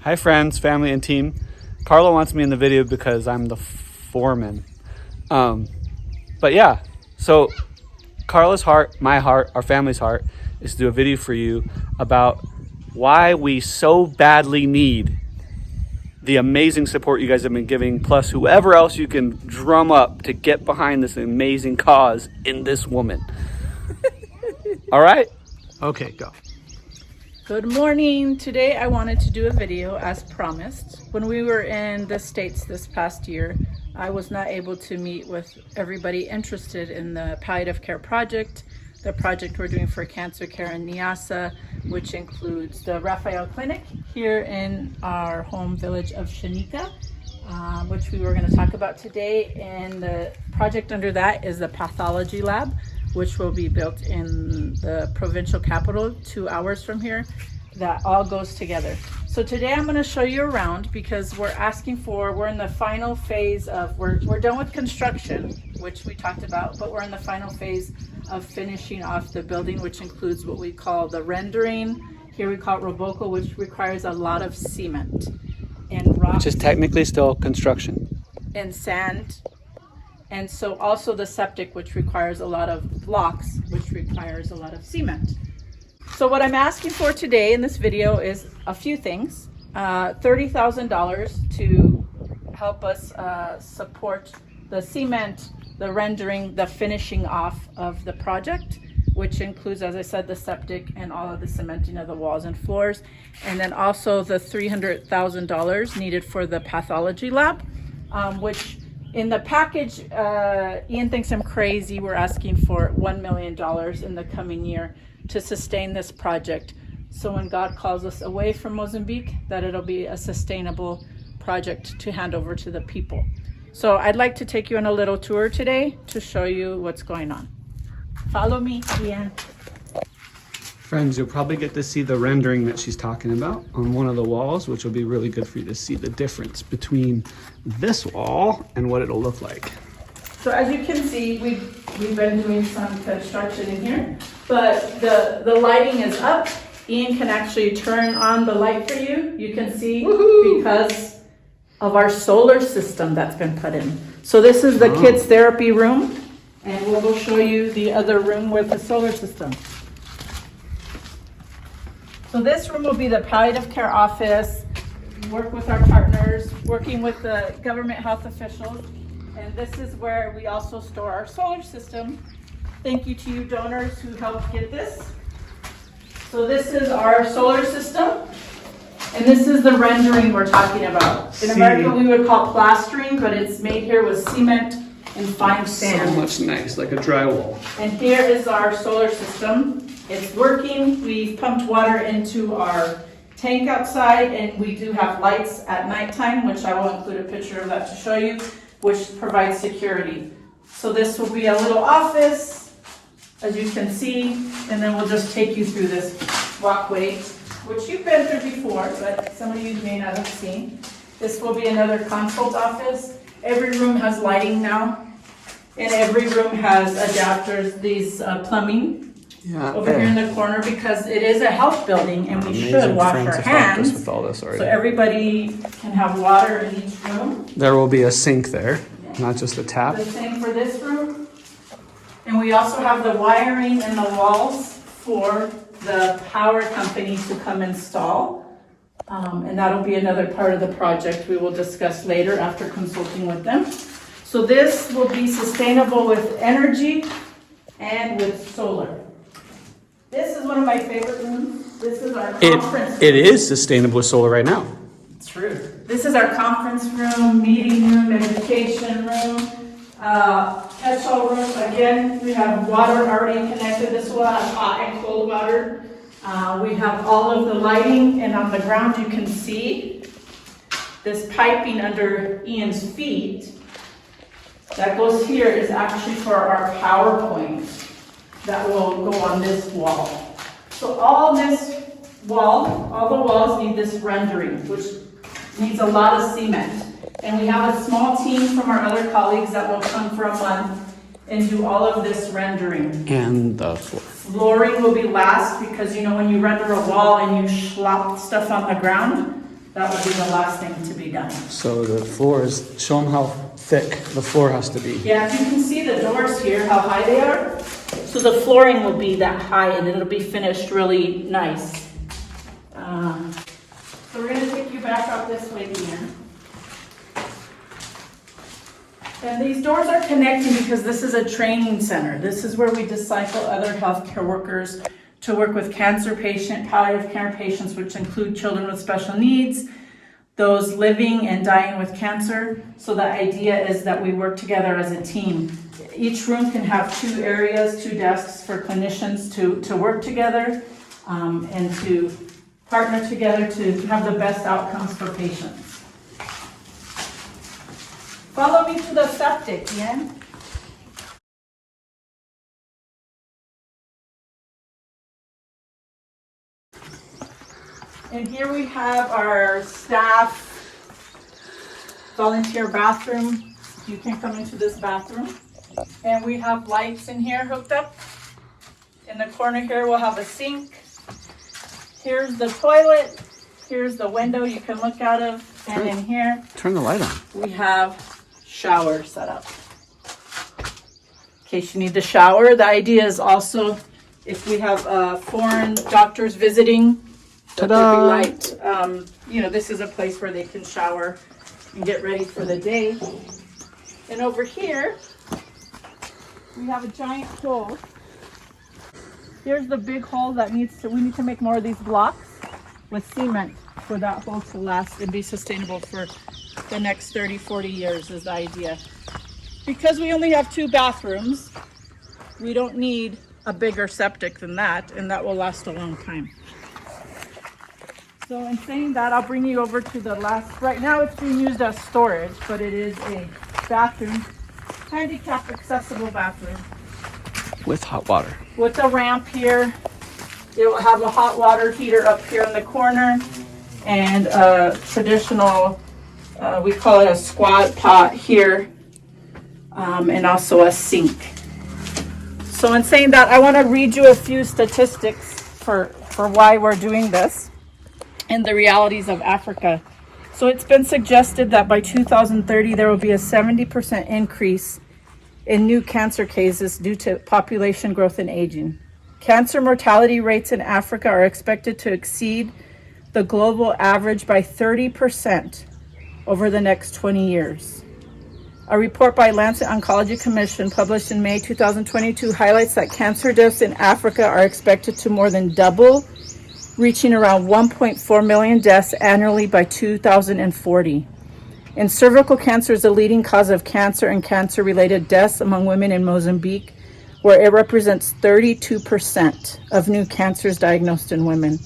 Hi friends, family, and team. Carla wants me in the video because I'm the foreman. But yeah, so Carla's heart, my heart, our family's heart is to do a video for you about why we so badly need the amazing support you guys have been giving, plus whoever else you can drum up to get behind this amazing cause in this woman. All right? Okay, go. Good morning. Today I wanted to do a video as promised. When we were in the States this past year, I was not able to meet with everybody interested in the palliative care project, the project we're doing for cancer care in Niassa, which includes the Raphael Clinic here in our home village of Shanika, which we were going to talk about today. And the project under that is the pathology lab, which will be built in the provincial capital 2 hours from here. That all goes together. So today I'm going to show you around because we're in the final phase of, we're done with construction, which we talked about, but we're in the final phase of finishing off the building, which includes what we call the rendering. Here we call it roboco, which requires a lot of cement and rock. Which is technically still construction. And sand. And so also the septic, which requires a lot of blocks, which requires a lot of cement. So what I'm asking for today in this video is a few things. $30,000 to help us support the cement, the rendering, the finishing off of the project, which includes, as I said, the septic and all of the cementing of the walls and floors. And then also the $300,000 needed for the pathology lab, which in the package, Ian thinks I'm crazy. We're asking for $1 million in the coming year to sustain this project. So when God calls us away from Mozambique, that it'll be a sustainable project to hand over to the people. So I'd like to take you on a little tour today to show you what's going on. Follow me, Ian. Friends, you'll probably get to see the rendering that she's talking about on one of the walls, which will be really good for you to see the difference between this wall and what it'll look like. So as you can see, we've been doing some construction in here, but the lighting is up. Ian can actually turn on the light for you. You can see because of our solar system that's been put in. So this is the kids therapy room, and we'll go show you the other room with the solar system. So this room will be the palliative care office, work with our partners, working with the government health officials. And this is where we also store our solar system. Thank you to you donors who helped get this. So this is our solar system. And this is the rendering we're talking about. In America, we would call plastering, but it's made here with cement and fine sand. So much nice, like a drywall. And here is our solar system. It's working. We've pumped water into our tank outside, and we do have lights at nighttime, which I will include a picture of that to show you, which provides security. So this will be a little office, as you can see, and then we'll just take you through this walkway, which you've been through before, but some of you may not have seen. This will be another consult office. Every room has lighting now, and every room has adapters, these plumbing. Over here in the corner, because it is a health building and we should wash our hands, with all this so everybody can have water in each room. There will be a sink there, not just a tap. The same for this room. And we also have the wiring in the walls for the power company to come install. And that'll be another part of the project we will discuss later after consulting with them. So this will be sustainable with energy and with solar. This is one of my favorite rooms. This is our conference room. It is sustainable with solar right now. True. This is our conference room, meeting room, education room, catch-all room. Again, we have water already connected. This will have hot and cold water. We have all of the lighting, and on the ground you can see this piping under Ian's feet. That goes here is actually for our power point that will go on this wall. So all this wall, all the walls need this rendering, which needs a lot of cement. And we have a small team from our other colleagues that will come for a month and do all of this rendering. And the floor. Flooring will be last because, you know, when you render a wall and you slop stuff on the ground, That would be the last thing to be done. So the floor is, show them how thick the floor has to be. Yeah, if you can see the doors here, how high they are. So the flooring will be that high and it'll be finished really nice. So we're gonna take you back out this way here. And these doors are connecting because this is a training center. This is where we disciple other healthcare workers to work with cancer patient, palliative care patients, which include children with special needs, those living and dying with cancer. So the idea is that we work together as a team. Each room can have 2 areas, 2 desks for clinicians to work together and to partner together to have the best outcomes for patients. Follow me to the septic, Ian. And here we have our staff volunteer bathroom. You can come into this bathroom. And we have lights in here hooked up. In the corner here, we'll have a sink. Here's the toilet. Here's the window you can look out of. And in here, Turn the light on. we have shower set up. In case you need the shower. The idea is also if we have foreign doctors visiting, that there be light. This is a place where they can shower and get ready for the day. And over here, we have a giant hole. Here's the big hole that we need to make more of these blocks with cement for that hole to last and be sustainable for the next 30, 40 years is the idea. Because we only have 2 bathrooms, we don't need a bigger septic than that, and that will last a long time. So in saying that, I'll bring you over to the last, right now it's being used as storage, but it is a bathroom, handicap accessible bathroom. With hot water. With a ramp here. It will have a hot water heater up here in the corner and a traditional, we call it a squat pot here, and also a sink. So in saying that, I want to read you a few statistics for why we're doing this and the realities of Africa. So it's been suggested that by 2030, there will be a 70% increase in new cancer cases due to population growth and aging. Cancer mortality rates in Africa are expected to exceed the global average by 30% over the next 20 years. A report by Lancet Oncology Commission published in May 2022 highlights that cancer deaths in Africa are expected to more than double, reaching around 1.4 million deaths annually by 2040. And cervical cancer is the leading cause of cancer and cancer-related deaths among women in Mozambique, where it represents 32% of new cancers diagnosed in women.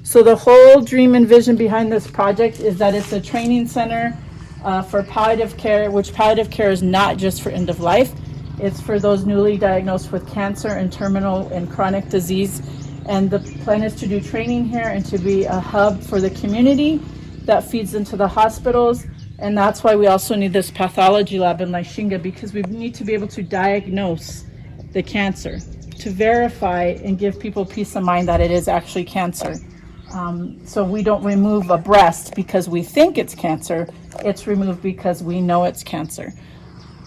So the whole dream and vision behind this project is that it's a training center for palliative care, which palliative care is not just for end of life. It's for those newly diagnosed with cancer and terminal and chronic disease. And the plan is to do training here and to be a hub for the community that feeds into the hospitals. And that's why we also need this pathology lab in Lishinga, because we need to be able to diagnose the cancer, to verify and give people peace of mind that it is actually cancer. So we don't remove a breast because we think it's cancer, it's removed because we know it's cancer.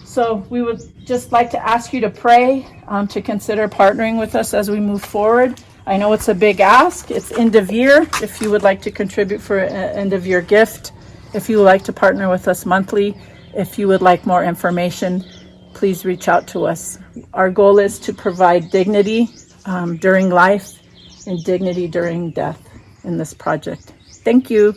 So we would just like to ask you to pray, to consider partnering with us as we move forward. I know it's a big ask, it's end of year. If you would like to contribute for an end of year gift, if you would like to partner with us monthly, if you would like more information, please reach out to us. Our goal is to provide dignity during life and dignity during death in this project. Thank you.